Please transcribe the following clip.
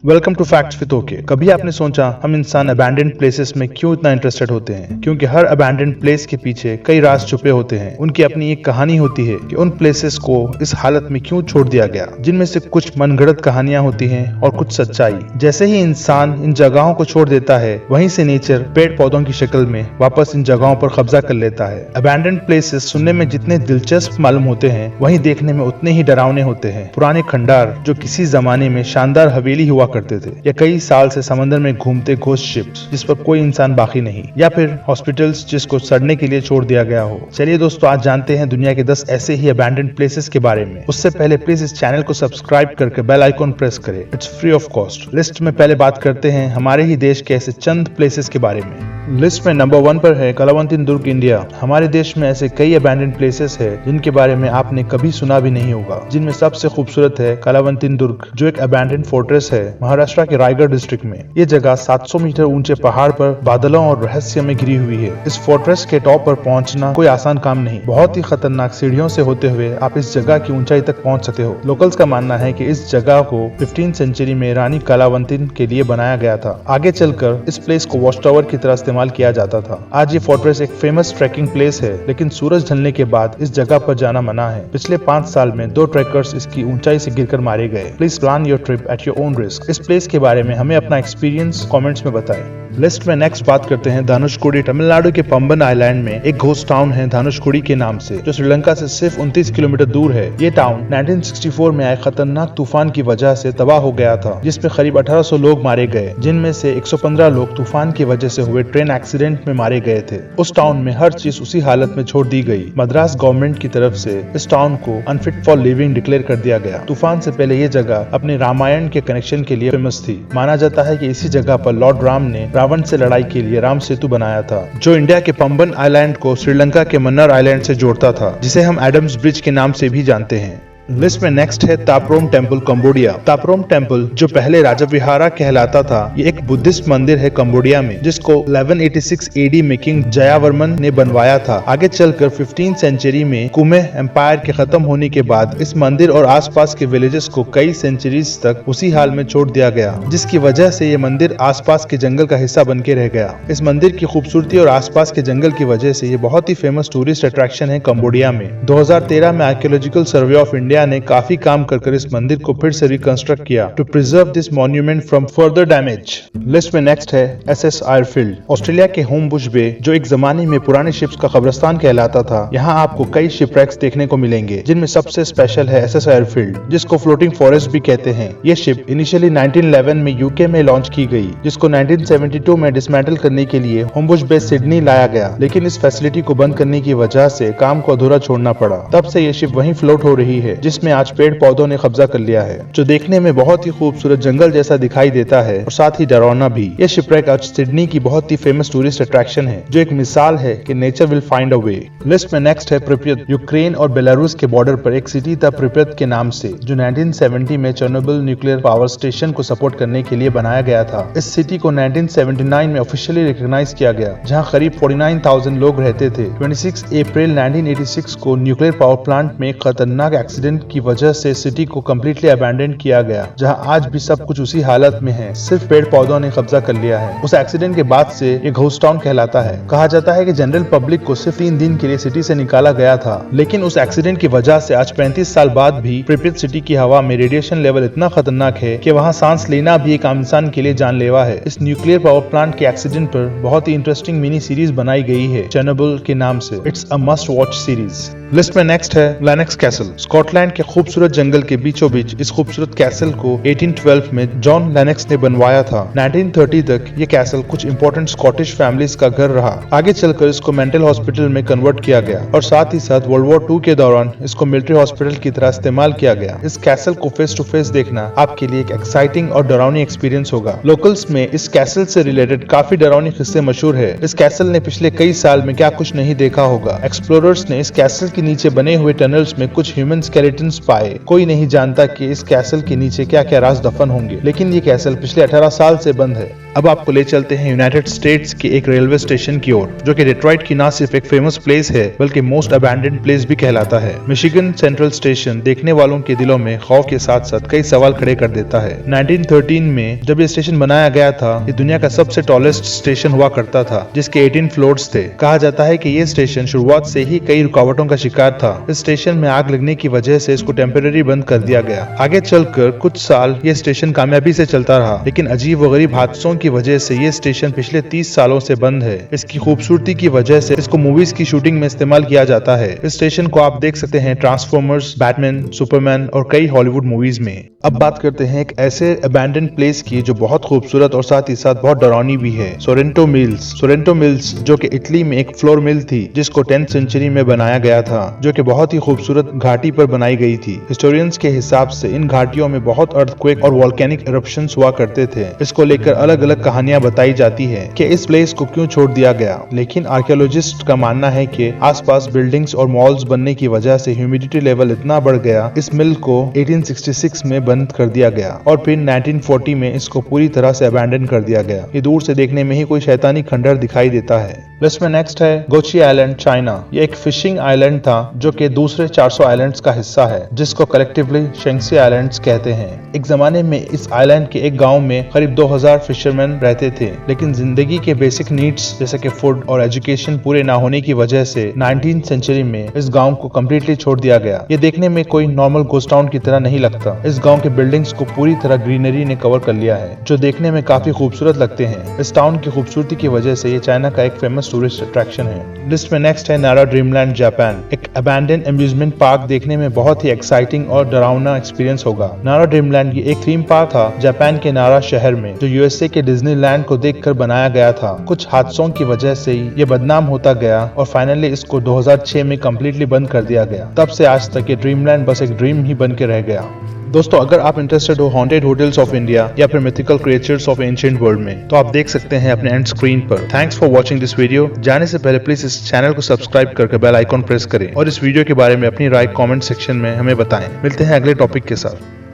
Welcome to facts with okay. कभी आपने सोचा हम इंसान अबैंडन्ड प्लेसेस में क्यों इतना इंटरेस्टेड होते हैं? क्योंकि हर अबैंडन्ड प्लेस के पीछे कई राज छुपे होते हैं। उनकी अपनी एक कहानी होती है कि उन प्लेसेस को इस हालत में क्यों छोड़ दिया गया, जिनमें से कुछ मनगढ़ंत कहानियां होती हैं और कुछ सच्चाई। जैसे ही इंसान इन जगहों को छोड़ देता है, वहीं से नेचर पेड़ पौधों की शक्ल में वापस इन जगहों पर कब्जा कर लेता है। अबैंडन्ड प्लेसेस सुनने में जितने दिलचस्प मालूम होते हैं, वहीं देखने में उतने ही डरावने होते हैं। पुराने खंडार जो किसी जमाने में शानदार हवेली हुआ करते थे, या कई साल से समंदर में घूमते घोस्ट शिप्स जिस पर कोई इंसान बाकी नहीं, या फिर हॉस्पिटल्स जिसको सड़ने के लिए छोड़ दिया गया हो। चलिए दोस्तों, आज जानते हैं दुनिया के 10 ऐसे ही अबैंडन्ड प्लेसेस के बारे में। उससे पहले प्लीज इस चैनल को सब्सक्राइब करके बेल आइकॉन प्रेस करें। It's free of cost. List में पहले बात करते हैं हमारे ही देश के ऐसे चंद प्लेसेस के बारे में। लिस्ट में नंबर 1 पर है कलावंतीन दुर्ग, इंडिया। हमारे देश में ऐसे कई अबैंडन्ड प्लेसेस है जिनके बारे में आपने कभी सुना भी नहीं होगा, जिनमें सबसे खूबसूरत है कलावंतीन दुर्ग, जो एक अबैंडन्ड फोर्ट्रेस है महाराष्ट्र के रायगढ़ डिस्ट्रिक्ट में। ये जगह 700 मीटर ऊंचे पहाड़ पर बादलों और रहस्य में घिरी हुई है। इस फोर्ट्रेस के टॉप पर पहुंचना कोई आसान काम नहीं। बहुत ही खतरनाक सीढ़ियों से होते हुए आप इस जगह की ऊंचाई तक पहुंच सकते हो। लोकल्स का मानना है कि इस जगह को 15वीं सेंचुरी में रानी कलावंतीन के लिए बनाया गया था। आगे चलकर इस प्लेस को वॉच टावर की तरह इस्तेमाल किया जाता था। आज ये फोर्ट्रेस एक फेमस ट्रैकिंग प्लेस है, लेकिन सूरज ढलने के बाद इस जगह पर जाना मना है। पिछले 5 साल में 2 ट्रैकर्स इसकी ऊंचाई से गिरकर मारे गए। Please plan your trip at your own risk. इस प्लेस के बारे में हमें अपना एक्सपीरियंस कमेंट्स में बताएं। लिस्ट में नेक्स्ट बात करते हैं धनुषकोडी। तमिलनाडु के पंबन आइलैंड में एक घोस्ट टाउन है धनुषकोडी के नाम से, जो श्रीलंका से सिर्फ 29 किलोमीटर दूर है। ये टाउन 1964 में आए खतरनाक तूफान की वजह से तबाह हो गया था, जिसमें करीब 1800 लोग मारे गए, जिनमें से 115 लोग तूफान की वजह से हुए ट्रेन एक्सीडेंट में मारे गए थे। उस टाउन में हर चीज उसी हालत में छोड़ दी गई। मद्रास गवर्नमेंट की तरफ से इस टाउन को अनफिट फॉर लिविंग डिक्लेयर कर दिया गया। तूफान से पहले ये जगह अपने रामायण के कनेक्शन के लिए फेमस थी। माना जाता है कि इसी जगह पर लॉर्ड राम ने रावण से लड़ाई के लिए राम सेतु बनाया था, जो इंडिया के पंबन आइलैंड को श्रीलंका के मन्नार आइलैंड से जोड़ता था, जिसे हम एडम्स ब्रिज के नाम से भी जानते हैं। लिस्ट में नेक्स्ट है तापरोम टेम्पल, कंबोडिया। तापरोम टेम्पल, जो पहले राजविहारा कहलाता था, ये एक बुद्धिस्ट मंदिर है कंबोडिया में, जिसको 1186 एडी में किंग जयावर्मन ने बनवाया था। आगे चलकर 15वीं सेंचुरी में कुमे एम्पायर के खत्म होने के बाद इस मंदिर और आसपास के विलेजेस को कई सेंचुरीज तक उसी हाल में छोड़ दिया गया, जिसकी वजह से ये मंदिर आसपास के जंगल का हिस्सा बन के रह गया। इस मंदिर की खूबसूरती और आसपास के जंगल की वजह से ये बहुत ही फेमस टूरिस्ट अट्रैक्शन है कंबोडिया में। 2013 में आर्कियोलॉजिकल सर्वे ऑफ इंडिया ने काफी काम कर इस मंदिर को फिर से रिकंस्ट्रक्ट किया to preserve this monument from further damage. List में नेक्स्ट है एसएस आयरफील्ड, ऑस्ट्रेलिया के होमबुश बे, जो एक जमाने में पुराने शिप्स का कब्रिस्तान कहलाता था। यहाँ आपको कई शिपरेक्स देखने को मिलेंगे, जिनमें सबसे स्पेशल है एसएस आयरफील्ड, जिसको फ्लोटिंग फॉरेस्ट भी कहते हैं। ये शिप इनिशियली 1911 में यूके में लॉन्च की गई, जिसको 1972 में डिसमेंटल करने के लिए होमबुश बे सिडनी लाया गया, लेकिन इस फैसिलिटी को बंद करने की वजह से काम को अधूरा छोड़ना पड़ा। तब से ये शिप वहीं फ्लोट हो रही है, जिसमें आज पेड़ पौधों ने कब्जा कर लिया है, जो देखने में बहुत ही खूबसूरत जंगल जैसा दिखाई देता है और साथ ही डरावना भी। ये शिपरेक आज सिडनी की बहुत ही फेमस टूरिस्ट अट्रैक्शन है, जो एक मिसाल है कि nature will find a way. List में नेक्स्ट है प्रिपियत, यूक्रेन और बेलारूस के बॉर्डर पर एक सिटी था प्रिपियत के नाम से, जो 1970 में चेर्नोबिल न्यूक्लियर पावर स्टेशन को सपोर्ट करने के लिए बनाया गया था। इस सिटी को 1979 में ऑफिशियली रिकॉग्नाइज किया गया, जहां करीब 49,000 लोग रहते थे। 26 अप्रैल 1986 को न्यूक्लियर पावर प्लांट में एक खतरनाक एक्सीडेंट की वजह से सिटी को कम्प्लीटली अबैंडन किया गया, जहां आज भी सब कुछ उसी हालत में है, सिर्फ पेड़ पौधों ने कब्जा कर लिया है। उस एक्सीडेंट के बाद से ये घोस्ट टाउन कहलाता है। कहा जाता है कि जनरल पब्लिक को सिर्फ 3 दिन के लिए सिटी से निकाला गया था, लेकिन उस एक्सीडेंट की वजह से आज 35 साल बाद भी प्रिपियत सिटी की हवा में रेडिएशन लेवल इतना खतरनाक है कि वहाँ सांस लेना भी एक आम इंसान के लिए जानलेवा है। इस न्यूक्लियर पावर प्लांट के एक्सीडेंट पर बहुत ही इंटरेस्टिंग मिनी सीरीज बनाई गई है चेर्नोबिल के नाम से। It's a must watch series. List में नेक्स्ट है लेनेक्स कैसल, स्कॉटलैंड के खूबसूरत जंगल के बीचों बीच इस खूबसूरत कैसल को 1812 में जॉन लेनेक्स ने बनवाया था। 1930 तक ये कैसल कुछ इंपॉर्टेंट स्कॉटिश फैमिलीज का घर रहा। आगे चलकर इसको मेंटल हॉस्पिटल में कन्वर्ट किया गया और साथ ही साथ वर्ल्ड वॉर 2 के दौरान इसको मिलिट्री हॉस्पिटल की तरह इस्तेमाल किया गया। इस कैसल को फेस टू फेस देखना आपके लिए एक एक्साइटिंग और डरावनी एक्सपीरियंस होगा। लोकल्स में इस कैसल से रिलेटेड काफी डरावनी किस्से मशहूर है। इस कैसल ने पिछले कई साल में क्या कुछ नहीं देखा होगा। एक्सप्लोरर्स ने इस कैसल के नीचे बने हुए टनल्स में कुछ ह्यूमन स्केलेटन्स पाए। कोई नहीं जानता कि इस कैसल के नीचे क्या क्या राज दफन होंगे, लेकिन ये कैसल पिछले 18 साल से बंद है। अब आपको ले चलते हैं यूनाइटेड स्टेट्स के एक रेलवे स्टेशन की ओर, जो कि डेट्रॉइट की ना सिर्फ एक फेमस प्लेस है बल्कि मोस्ट अबैंडन्ड प्लेस भी कहलाता है। मिशिगन सेंट्रल स्टेशन देखने वालों के दिलों में खौफ के साथ साथ कई सवाल खड़े कर देता है। 1913 में जब ये स्टेशन बनाया गया था, ये दुनिया का सबसे टॉलेस्ट स्टेशन हुआ करता था, जिसके 18 फ्लोर्स थे। कहा जाता है कि ये स्टेशन शुरुआत से ही कई रुकावटों का शिकार था। इस स्टेशन में आग लगने की वजह से इसको टेम्परेरी बंद कर दिया गया। आगे चलकर कुछ साल ये स्टेशन कामयाबी से चलता रहा, लेकिन अजीब व गरीब हादसों की वजह से ये स्टेशन पिछले 30 सालों से बंद है। इसकी खूबसूरती की वजह से इसको मूवीज की शूटिंग में इस्तेमाल किया जाता है। इस स्टेशन को आप देख सकते हैं ट्रांसफॉर्मर्स, बैटमैन, सुपरमैन और कई हॉलीवुड मूवीज में। अब बात करते हैं एक ऐसे अबैंडन प्लेस की जो बहुत खूबसूरत और साथ ही साथ बहुत डरावनी भी है, सोरेंटो मिल्स। सोरेंटो मिल्स जो कि इटली में एक फ्लोर मिल थी, जिसको 10th सेंचुरी में बनाया गया था, जो कि बहुत ही खूबसूरत घाटी पर बनाई गई थी। हिस्टोरियंस के हिसाब से इन घाटियों में बहुत अर्थक्वेक और वोल्केनिक इरप्शंस हुआ करते थे। इसको लेकर अलग अलग कहानियां बताई जाती है कि इस प्लेस को क्यों छोड़ दिया गया, लेकिन आर्कियोलॉजिस्ट का मानना है कि आसपास बिल्डिंग्स और मॉल्स बनने की वजह से ह्यूमिडिटी लेवल इतना बढ़ गया, इस मिल को 1866 में बंद कर दिया गया और फिर 1940 में इसको पूरी तरह से अबैंडन कर दिया गया। ये दूर से देखने में ही कोई शैतानी खंडहर दिखाई देता है। लिस्ट में नेक्स्ट है गोची आइलैंड, चाइना। ये एक फिशिंग आइलैंड था जो कि दूसरे 400 आइलैंड्स का हिस्सा है, जिसको कलेक्टिवली शेंगसी आइलैंड्स कहते हैं। एक जमाने में इस आइलैंड के एक गांव में करीब 2000 फिशरमैन रहते थे, लेकिन जिंदगी के बेसिक नीड्स जैसे कि फूड और एजुकेशन पूरे ना होने की वजह से 19th सेंचुरी में इस गांव को कम्प्लीटली छोड़ दिया गया। ये देखने में कोई नॉर्मल गोस्ट टाउन की तरह नहीं लगता। इस गांव के बिल्डिंग्स को पूरी तरह ग्रीनरी ने कवर कर लिया है, जो देखने में काफी खूबसूरत लगते हैं। इस टाउन की खूबसूरती की वजह से ये चाइना का एक फेमस टूरिस्ट अट्रैक्शन है। लिस्ट में नेक्स्ट है नारा ड्रीमलैंड, जापान। एक अबैंडन अम्यूजमेंट पार्क देखने में बहुत ही एक्साइटिंग और डरावना एक्सपीरियंस होगा। नारा ड्रीमलैंड ये एक थीम पार्क था जापान के नारा शहर में, जो यूएसए के डिज्नीलैंड को देखकर बनाया गया था। कुछ हादसों की वजह से ये बदनाम होता गया और फाइनली इसको 2006 में कम्प्लीटली बंद कर दिया गया। तब से आज तक ये ड्रीमलैंड बस एक ड्रीम ही बन के रह गया। दोस्तों, अगर आप इंटरेस्टेड हो हॉन्टेड होटल्स ऑफ इंडिया या फिर mythical creatures of ancient world में, तो आप देख सकते हैं अपने एंड स्क्रीन पर। Thanks for watching this video. जाने से पहले प्लीज इस चैनल को सब्सक्राइब करके बेल आइकॉन प्रेस करें और इस वीडियो के बारे में अपनी राय कमेंट सेक्शन में हमें बताएं। मिलते हैं अगले टॉपिक के साथ।